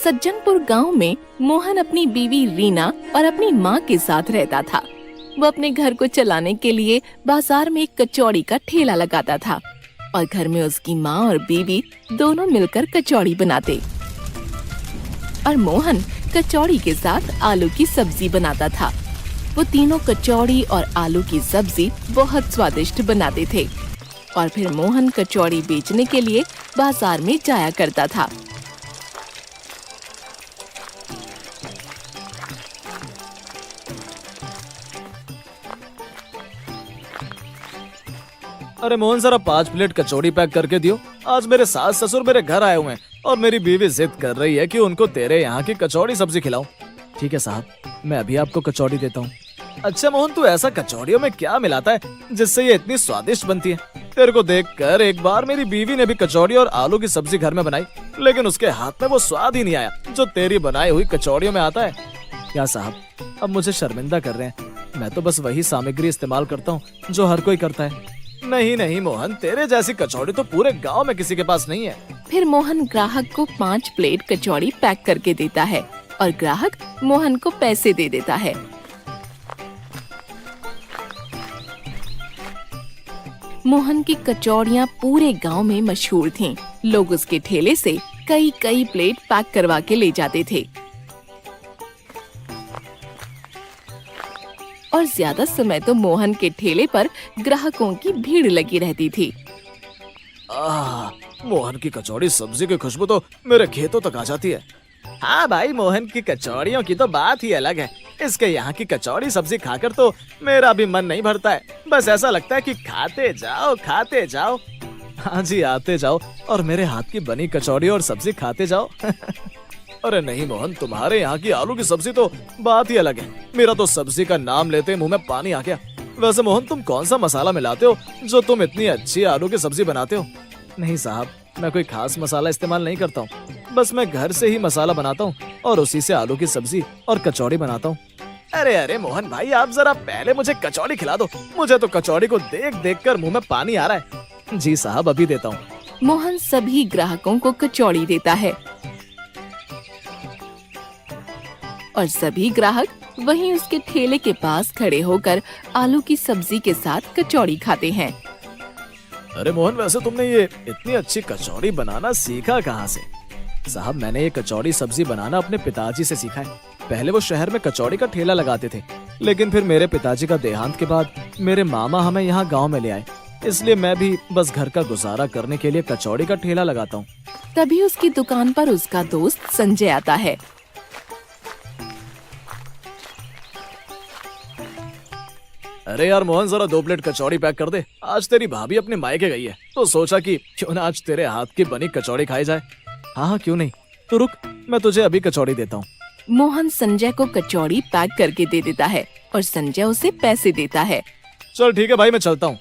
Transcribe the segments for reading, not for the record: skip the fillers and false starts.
सज्जनपुर गांव में मोहन अपनी बीवी रीना और अपनी माँ के साथ रहता था। वो अपने घर को चलाने के लिए बाजार में एक कचौड़ी का ठेला लगाता था और घर में उसकी माँ और बीवी दोनों मिलकर कचौड़ी बनाते और मोहन कचौड़ी के साथ आलू की सब्जी बनाता था। वो तीनों कचौड़ी और आलू की सब्जी बहुत स्वादिष्ट बनाते थे और फिर मोहन कचौड़ी बेचने के लिए बाजार में जाया करता था। अरे मोहन जरा 5 प्लेट कचौड़ी पैक करके दियो। आज मेरे सास ससुर मेरे घर आए हुए हैं और मेरी बीवी जिद कर रही है कि उनको तेरे यहाँ की कचौड़ी सब्जी खिलाऊं। ठीक है साहब, मैं अभी आपको कचौड़ी देता हूँ। अच्छा मोहन, तू ऐसा कचौड़ियों में क्या मिलाता है जिससे ये इतनी स्वादिष्ट बनती है? तेरे को देखकर एक बार मेरी बीवी ने भी कचौड़ी और आलू की सब्जी घर में बनाई, लेकिन उसके हाथ में वो स्वाद ही नहीं आया जो तेरी बनाई हुई कचौड़ियों में आता है। क्या साहब, अब मुझे शर्मिंदा कर रहे हैं? मैं तो बस वही सामग्री इस्तेमाल करता हूँ जो हर कोई करता है। नहीं नहीं मोहन, तेरे जैसी कचौड़ी तो पूरे गांव में किसी के पास नहीं है। फिर मोहन ग्राहक को 5 प्लेट कचौड़ी पैक करके देता है और ग्राहक मोहन को पैसे दे देता है। मोहन की कचौड़ियाँ पूरे गांव में मशहूर थीं। लोग उसके ठेले से कई कई प्लेट पैक करवा के ले जाते थे और ज्यादा समय तो मोहन के ठेले पर ग्राहकों की भीड़ लगी रहती थी। मोहन की कचौड़ी सब्जी की खुशबू तो मेरे खेतों तक आ जाती है। हाँ भाई, मोहन की कचौड़ियों की तो बात ही अलग है। इसके यहाँ की कचौड़ी सब्जी खाकर तो मेरा भी मन नहीं भरता है। बस ऐसा लगता है कि खाते जाओ। हाँ जी, आते जाओ और मेरे हाथ की बनी कचौड़ी और सब्जी खाते जाओ। अरे नहीं मोहन, तुम्हारे यहाँ की आलू की सब्जी तो बात ही अलग है। मेरा तो सब्जी का नाम लेते मुंह में पानी आ गया। वैसे मोहन, तुम कौन सा मसाला मिलाते हो जो तुम इतनी अच्छी आलू की सब्जी बनाते हो? नहीं साहब, मैं कोई खास मसाला इस्तेमाल नहीं करता हूँ। बस मैं घर से ही मसाला बनाता हूँ और उसी से आलू की सब्जी और कचौड़ी बनाता हूँ। अरे मोहन भाई, आप जरा पहले मुझे कचौड़ी खिला दो। मुझे तो कचौड़ी को देख देख कर मुँह में पानी आ रहा है। जी साहब, अभी देता हूँ। मोहन सभी ग्राहकों को कचौड़ी देता है और सभी ग्राहक वहीं उसके ठेले के पास खड़े होकर आलू की सब्जी के साथ कचौड़ी खाते हैं। अरे मोहन, वैसे तुमने ये इतनी अच्छी कचौड़ी बनाना सीखा कहाँ से? साहब, मैंने ये कचौड़ी सब्जी बनाना अपने पिताजी से सीखा है। पहले वो शहर में कचौड़ी का ठेला लगाते थे, लेकिन फिर मेरे पिताजी का देहांत के बाद मेरे मामा हमें यहाँ गाँव में ले आए। इसलिए मैं भी बस घर का गुजारा करने के लिए कचौड़ी का ठेला लगाता हूँ। तभी उसकी दुकान पर उसका दोस्त संजय आता है। अरे यार मोहन, जरा 2 प्लेट कचौड़ी पैक कर दे। आज तेरी भाभी अपने मायके गई है, तो सोचा कि क्यों ना आज तेरे हाथ की बनी कचौड़ी खाई जाए। हाँ, क्यों नहीं। तो रुक, मैं तुझे अभी कचौड़ी देता हूँ। मोहन संजय को कचौड़ी पैक करके दे देता है और संजय उसे पैसे देता है। चल ठीक है भाई, मैं चलता हूँ।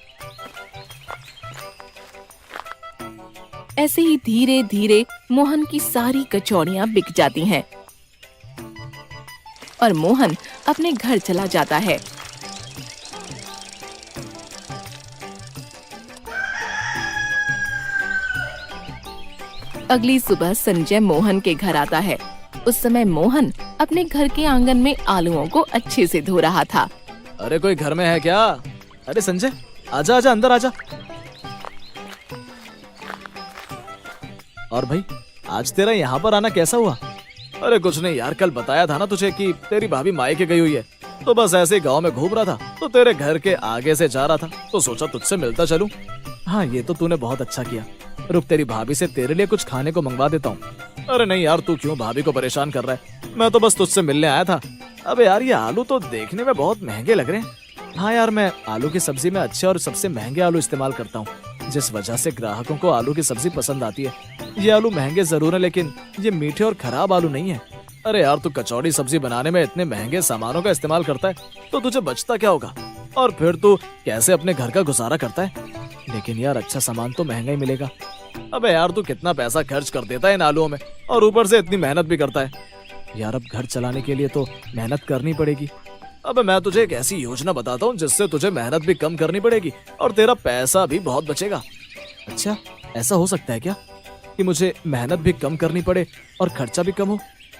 ऐसे ही धीरे धीरे मोहन की सारी कचौड़ियाँ बिक जाती हैं और मोहन अपने घर चला जाता है। अगली सुबह संजय मोहन के घर आता है। उस समय मोहन अपने घर के आंगन में आलूओं को अच्छे से धो रहा था। अरे कोई घर में है क्या? अरे संजय, आजा आजा, अंदर आजा। और भाई, आज तेरा यहाँ पर आना कैसा हुआ? अरे कुछ नहीं यार, कल बताया था ना तुझे कि तेरी भाभी मायके गई हुई है, तो बस ऐसे गांव में घूम रहा था, तो तेरे घर के आगे से जा रहा था, तो सोचा तुझसे मिलता चलूं। हाँ, ये तो तूने बहुत अच्छा किया। रुक, तेरी भाभी से तेरे लिए कुछ खाने को मंगवा देता हूँ। अरे नहीं यार, तू क्यों भाभी को परेशान कर रहा है? मैं तो बस तुझसे मिलने आया था। अबे यार, ये आलू तो देखने में बहुत महंगे लग रहे हैं। हाँ यार, मैं आलू की सब्जी में अच्छे और सबसे महंगे आलू इस्तेमाल करता हूँ, जिस वजह से ग्राहकों को आलू की सब्जी पसंद आती है। ये आलू महंगे जरूर है, लेकिन ये मीठे और खराब आलू नहीं है। अरे यार, तू कचौड़ी सब्जी बनाने में इतने महंगे सामानों का इस्तेमाल करता है, तो तुझे बचता क्या होगा? और फिर तू कैसे अपने घर का गुजारा करता है? लेकिन यार, अच्छा सामान तो महंगा ही मिलेगा। अबे यार, तू कितना पैसा खर्च कर देता है इन आलूओं में, और ऊपर से इतनी मेहनत भी करता है। यार, अब घर चलाने के लिए तो मेहनत करनी पड़ेगी। अबे मैं तुझे एक ऐसी योजना बताता हूँ जिससे तुझे मेहनत भी कम करनी पड़ेगी और तेरा पैसा भी बहुत बचेगा। अच्छा, ऐसा हो सकता है क्या? कि मुझे मेहनत भी कम करनी पड़े और खर्चा भी कम हो।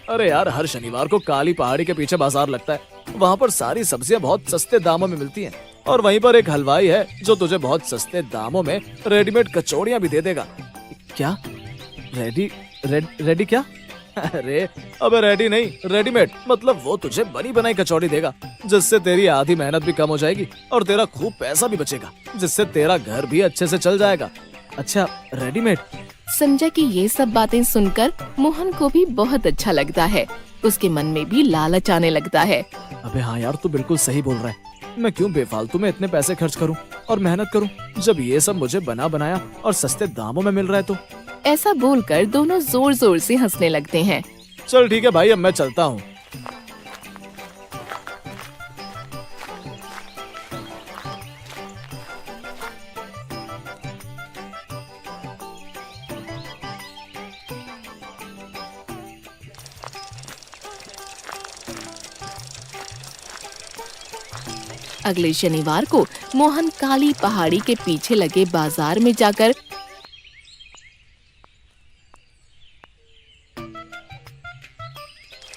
अरे यार, हर शनिवार को काली पहाड़ी के पीछे बाजार लगता है। वहाँ पर सारी सब्जियाँ बहुत सस्ते दामों में मिलती हैं और वहीं पर एक हलवाई है जो तुझे बहुत सस्ते दामों में रेडीमेड कचौड़ियाँ भी दे देगा। क्या? रेडी क्या? अरे अबे रेडी नहीं, रेडीमेड। मतलब वो तुझे बनी बनाई कचौड़ी देगा, जिससे तेरी आधी मेहनत भी कम हो जाएगी और तेरा खूब पैसा भी बचेगा, जिससे तेरा घर भी अच्छे से चल जाएगा। अच्छा, रेडीमेड? संजय की ये सब बातें सुनकर मोहन को भी बहुत अच्छा लगता है। उसके मन में भी लालच आने लगता है। अबे हाँ यार, तू बिल्कुल सही बोल रहा है। मैं क्यों बेफालतू में इतने पैसे खर्च करूं और मेहनत करूं, जब ये सब मुझे बना बनाया और सस्ते दामों में मिल रहा है तो। ऐसा बोलकर दोनों जोर जोर से हंसने लगते हैं। चल ठीक है भाई, अब मैं चलता हूँ। अगले शनिवार को मोहन काली पहाड़ी के पीछे लगे बाजार में जाकर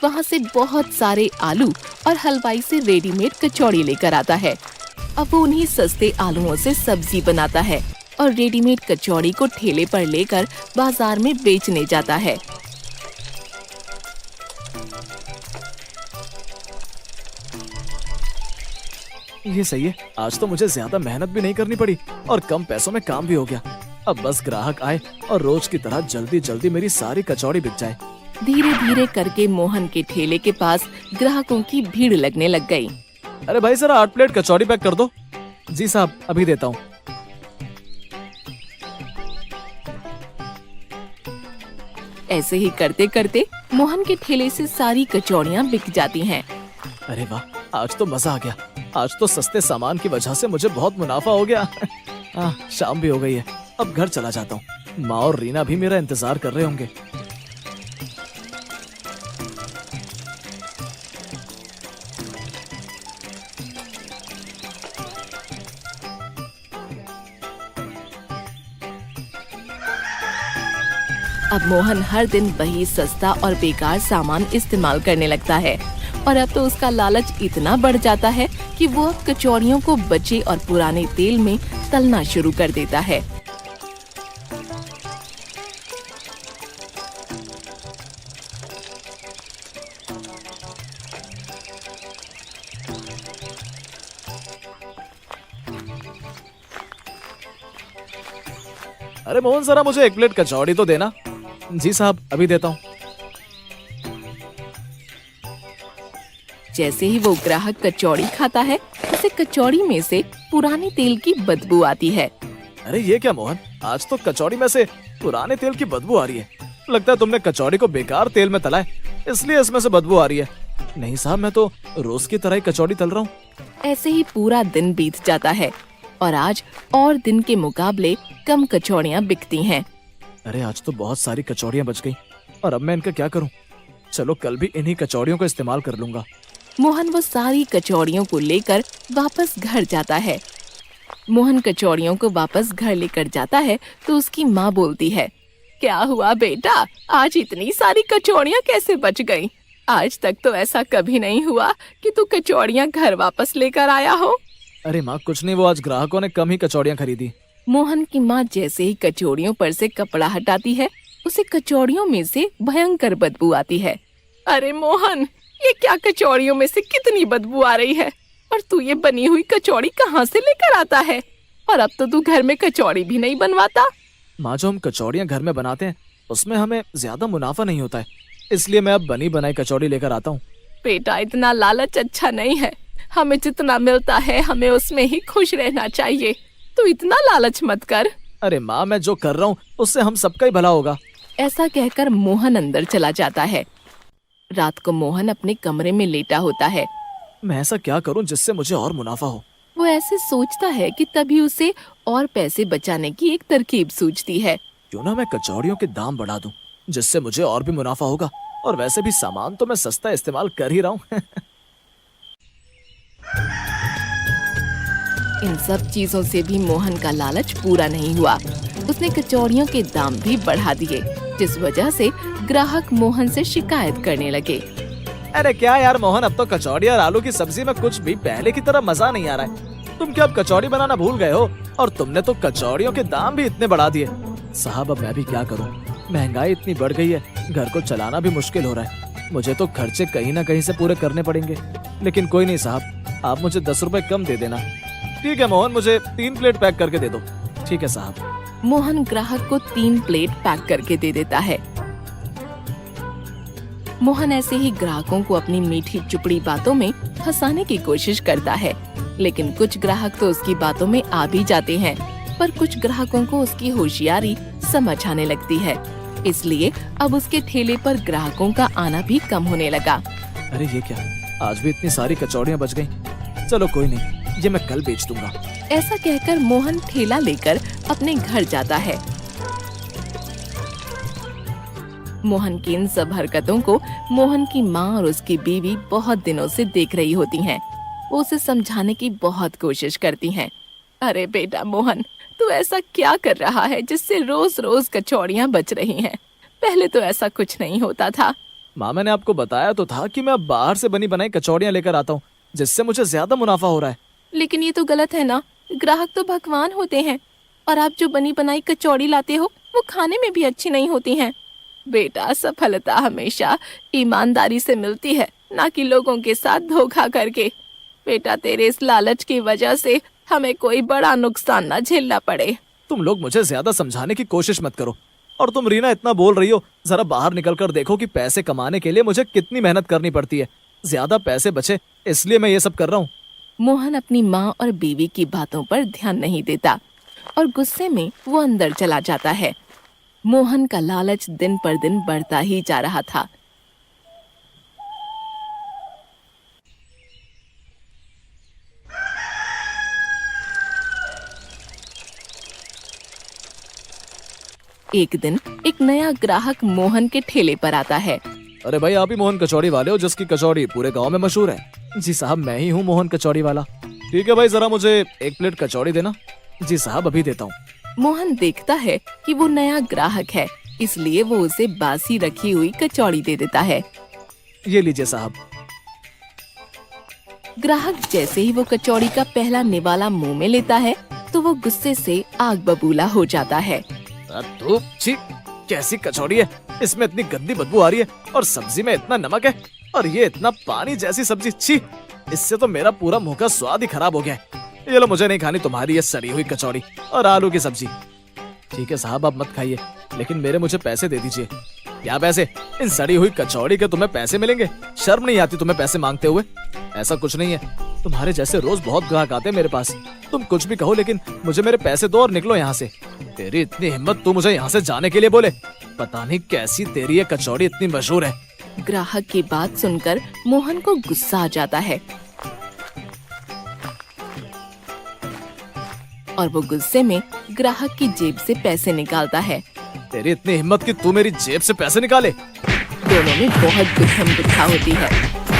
वहाँ से बहुत सारे आलू और हलवाई से रेडीमेड कचौड़ी लेकर आता है। अब वो उन्हीं सस्ते आलूओं से सब्जी बनाता है और रेडीमेड कचौड़ी को ठेले पर लेकर बाजार में बेचने जाता है। ये सही है, आज तो मुझे ज्यादा मेहनत भी नहीं करनी पड़ी और कम पैसों में काम भी हो गया। अब बस ग्राहक आए और रोज की तरह जल्दी जल्दी मेरी सारी कचौड़ी बिक जाए। धीरे धीरे करके मोहन के ठेले के पास ग्राहकों की भीड़ लगने लग गई। अरे भाई, जरा 8 प्लेट कचौड़ी पैक कर दो। जी साहब, अभी देता हूँ। ऐसे ही करते करते मोहन के ठेले से सारी कचौड़ियाँ बिक जाती हैं। अरे वाह, आज तो मजा आ गया। आज तो सस्ते सामान की वजह से मुझे बहुत मुनाफा हो गया। शाम भी हो गई है, अब घर चला जाता हूँ। माँ और रीना भी मेरा इंतजार कर रहे होंगे। अब मोहन हर दिन वही सस्ता और बेकार सामान इस्तेमाल करने लगता है और अब तो उसका लालच इतना बढ़ जाता है कि वो अब कचौड़ियों को बचे और पुराने तेल में तलना शुरू कर देता है। अरे मोहन, जरा मुझे 1 प्लेट कचौड़ी तो देना। जी साहब, अभी देता हूँ। जैसे ही वो ग्राहक कचौड़ी खाता है, उसे कचौड़ी में से पुराने तेल की बदबू आती है। अरे ये क्या मोहन, आज तो कचौड़ी में से पुराने तेल की बदबू आ रही है। लगता है तुमने कचौड़ी को बेकार तेल में तला है, इसलिए इसमें से बदबू आ रही है। नहीं साहब, मैं तो रोज की तरह ही कचौड़ी तल रहा हूँ। ऐसे ही पूरा दिन बीत जाता है और आज और दिन के मुकाबले कम कचौड़ियाँ बिकती हैं। अरे आज तो बहुत सारी कचौड़ियाँ बच गई और अब मैं इनका क्या करूँ? चलो कल भी इन्हीं कचौड़ियों को इस्तेमाल कर लूंगा। मोहन वो सारी कचौड़ियों को लेकर वापस घर जाता है। मोहन कचौड़ियों को वापस घर लेकर जाता है तो उसकी माँ बोलती है, क्या हुआ बेटा, आज इतनी सारी कचौड़ियाँ कैसे बच गईं? आज तक तो ऐसा कभी नहीं हुआ कि तू कचौड़ियाँ घर वापस लेकर आया हो। अरे माँ, कुछ नहीं, वो आज ग्राहकों ने कम ही कचौड़ियाँ खरीदी। मोहन की माँ जैसे ही कचौड़ियों पर से कपड़ा हटाती है, उसे कचौड़ियों में से भयंकर बदबू आती है। अरे मोहन, ये क्या कचौड़ियों में से कितनी बदबू आ रही है, और तू ये बनी हुई कचौड़ी कहाँ से लेकर आता है? और अब तो तू घर में कचौड़ी भी नहीं बनवाता। माँ, जो हम कचौड़ियाँ घर में बनाते हैं उसमें हमें ज्यादा मुनाफा नहीं होता है, इसलिए मैं अब बनी बनाई कचौड़ी लेकर आता हूँ। बेटा, इतना लालच अच्छा नहीं है। हमें जितना मिलता है हमें उसमें ही खुश रहना चाहिए। तू इतना लालच मत कर। अरे माँ, मैं जो कर रहा हूँ उससे हम सबका ही भला होगा। ऐसा कहकर मोहन अंदर चला जाता है। रात को मोहन अपने कमरे में लेटा होता है। मैं ऐसा क्या करूँ जिससे मुझे और मुनाफा हो? वो ऐसे सोचता है कि तभी उसे और पैसे बचाने की एक तरकीब सूझती है। क्यों ना मैं कचौड़ियों के दाम बढ़ा दूं, जिससे मुझे और भी मुनाफा होगा। और वैसे भी सामान तो मैं सस्ता इस्तेमाल कर ही रहा हूँ। इन सब चीजों से भी मोहन का लालच पूरा नहीं हुआ। उसने कचौड़ियों के दाम भी बढ़ा दिए, जिस वजह से ग्राहक मोहन से शिकायत करने लगे। अरे क्या यार मोहन, अब तो कचौड़ी और आलू की सब्जी में कुछ भी पहले की तरह मजा नहीं आ रहा है। तुम क्या अब कचौड़ी बनाना भूल गए हो? और तुमने तो कचौड़ियों के दाम भी इतने बढ़ा दिए। साहब अब मैं भी क्या करूं, महंगाई इतनी बढ़ गई है, घर को चलाना भी मुश्किल हो रहा है। मुझे तो खर्चे कहीं ना कहीं से पूरे करने पड़ेंगे। लेकिन कोई नहीं साहब, आप मुझे 10 रुपए कम दे देना। ठीक है मोहन, मुझे 3 प्लेट पैक करके दे दो। ठीक है साहब। मोहन ग्राहक को 3 प्लेट पैक करके दे देता है। मोहन ऐसे ही ग्राहकों को अपनी मीठी चुपड़ी बातों में फंसाने की कोशिश करता है, लेकिन कुछ ग्राहक तो उसकी बातों में आ भी जाते हैं, पर कुछ ग्राहकों को उसकी होशियारी समझ आने लगती है। इसलिए अब उसके ठेले पर ग्राहकों का आना भी कम होने लगा। अरे ये क्या, आज भी इतनी सारी कचौड़ियाँ बच गईं। चलो कोई नहीं, ये मैं कल बेच दूंगा। ऐसा कहकर मोहन ठेला लेकर अपने घर जाता है। मोहन की इन सब हरकतों को मोहन की माँ और उसकी बीवी बहुत दिनों से देख रही होती हैं। वो उसे समझाने की बहुत कोशिश करती हैं। अरे बेटा मोहन, तू ऐसा क्या कर रहा है जिससे रोज रोज कचौड़ियाँ बच रही हैं? पहले तो ऐसा कुछ नहीं होता था। माँ मैंने आपको बताया तो था कि मैं अब बाहर से बनी बनाई कचौड़ियाँ लेकर आता हूँ, जिससे मुझे ज्यादा मुनाफा हो रहा है। लेकिन ये तो गलत है ना, ग्राहक तो भगवान होते हैं, और आप जो बनी बनाई कचौड़ी लाते हो वो खाने में भी अच्छी नहीं होती हैं। बेटा, सफलता हमेशा ईमानदारी से मिलती है, ना कि लोगों के साथ धोखा करके। बेटा, तेरे इस लालच की वजह से हमें कोई बड़ा नुकसान ना झेलना पड़े। तुम लोग मुझे ज्यादा समझाने की कोशिश मत करो। और तुम रीना इतना बोल रही हो, जरा बाहर निकल कर देखो कि पैसे कमाने के लिए मुझे कितनी मेहनत करनी पड़ती है। ज्यादा पैसे बचे इसलिए मैं ये सब कर रहा हूँ। मोहन अपनी माँ और बीवी की बातों पर ध्यान नहीं देता और गुस्से में वो अंदर चला जाता है। मोहन का लालच दिन पर दिन बढ़ता ही जा रहा था। एक दिन एक नया ग्राहक मोहन के ठेले पर आता है। अरे भाई, आप ही मोहन कचौड़ी वाले हो जिसकी कचौड़ी पूरे गांव में मशहूर है? जी साहब, मैं ही हूँ मोहन कचौड़ी वाला। ठीक है भाई, जरा मुझे 1 प्लेट कचौड़ी देना। जी साहब, अभी देता हूँ। मोहन देखता है कि वो नया ग्राहक है, इसलिए वो उसे बासी रखी हुई कचौड़ी दे देता है। ये लीजिए साहब। ग्राहक जैसे ही वो कचौड़ी का पहला निवाला मुंह में लेता है तो वो गुस्से से आग बबूला हो जाता है। तो छी, कैसी कचौड़ी है? इसमें इतनी गंदी बदबू आ रही है, और सब्जी में इतना नमक है, और ये इतना पानी जैसी सब्जी। छी, इससे तो मेरा पूरा मुंह का स्वाद ही खराब हो गया है। ये लो, मुझे नहीं खानी तुम्हारी ये सड़ी हुई कचौड़ी और आलू की सब्जी। ठीक है साहब, आप मत खाइए, लेकिन मेरे मुझे पैसे दे दीजिए। क्या पैसे? इन सड़ी हुई कचौड़ी के तुम्हें पैसे मिलेंगे? शर्म नहीं आती तुम्हें पैसे मांगते हुए? ऐसा कुछ नहीं है, तुम्हारे जैसे रोज बहुत ग्राहक आते हैं मेरे पास। तुम कुछ भी कहो, लेकिन मुझे मेरे पैसे दो और निकलो यहाँ से। तेरी इतनी हिम्मत, तू मुझे यहाँ से जाने के लिए बोले? पता नहीं कैसी तेरी ये कचौड़ी इतनी मशहूर है। ग्राहक की बात सुनकर मोहन को गुस्सा आ जाता है और वो गुस्से में ग्राहक की जेब से पैसे निकालता है। तेरी इतनी हिम्मत कि तू मेरी जेब से पैसे निकाले? दोनों में बहुत गुत्थम गुत्था होती है।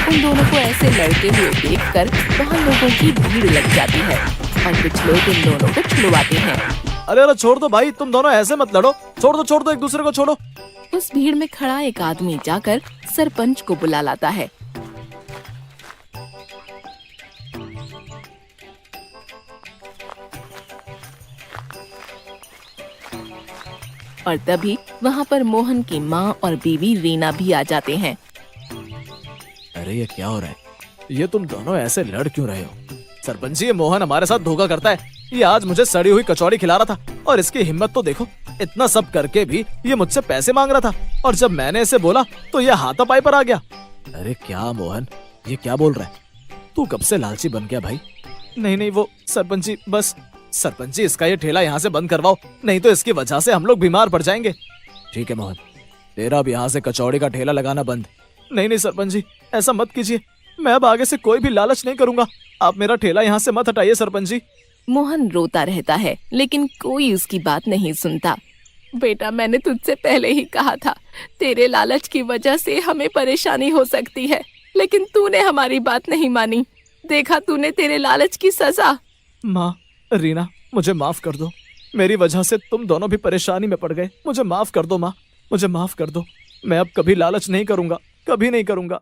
उन दोनों को ऐसे लड़ते हुए देखकर वहाँ लोगों की भीड़ लग जाती है और कुछ लोग इन दोनों को छुड़वाते हैं। अरे अरे छोड़ दो भाई, तुम दोनों ऐसे मत लड़ो। छोड़ दो, एक दूसरे को छोड़ो। उस भीड़ में खड़ा एक आदमी जाकर सरपंच को बुला लाता है। और तभी वहाँ पर मोहन की माँ और बीवी रीना भी आ जाते हैं। अरे ये क्या हो रहा है? ये तुम दोनों ऐसे लड़ क्यों रहे हो? सरपंच जी, ये मोहन हमारे साथ धोखा करता है। ये आज मुझे सड़ी हुई कचौड़ी खिला रहा था, और इसकी हिम्मत तो देखो, इतना सब करके भी ये मुझसे पैसे मांग रहा था, और जब मैंने इसे बोला तो ये हाथापाई पर आ गया। अरे क्या मोहन, ये क्या बोल रहा है? तू कब से लालची बन गया भाई? नहीं वो सरपंच जी, बस सरपंच जी, इसका ये ठेला यहाँ से बंद करवाओ, नहीं तो इसकी वजह से हम लोग बीमार पड़ जाएंगे। ठीक है मोहन, तेरा अब यहाँ से कचौड़ी का ठेला लगाना बंद। नहीं सरपंच जी, ऐसा मत कीजिए, मैं अब आगे से कोई भी लालच नहीं करूंगा। आप मेरा ठेला यहाँ से मत हटाइए सरपंच जी। मोहन रोता रहता है, लेकिन कोई उसकी बात नहीं सुनता। बेटा, मैंने तुझसे पहले ही कहा था, तेरे लालच की वजह से हमें परेशानी हो सकती है, लेकिन तूने हमारी बात नहीं मानी। देखा तूने तेरे लालच की सजा। माँ, रीना, मुझे माफ कर दो। मेरी वजह से तुम दोनों भी परेशानी में पड़ गए। मुझे माफ कर दो माँ, मुझे माफ कर दो। मैं अब कभी लालच नहीं करूंगा, कभी नहीं करूंगा।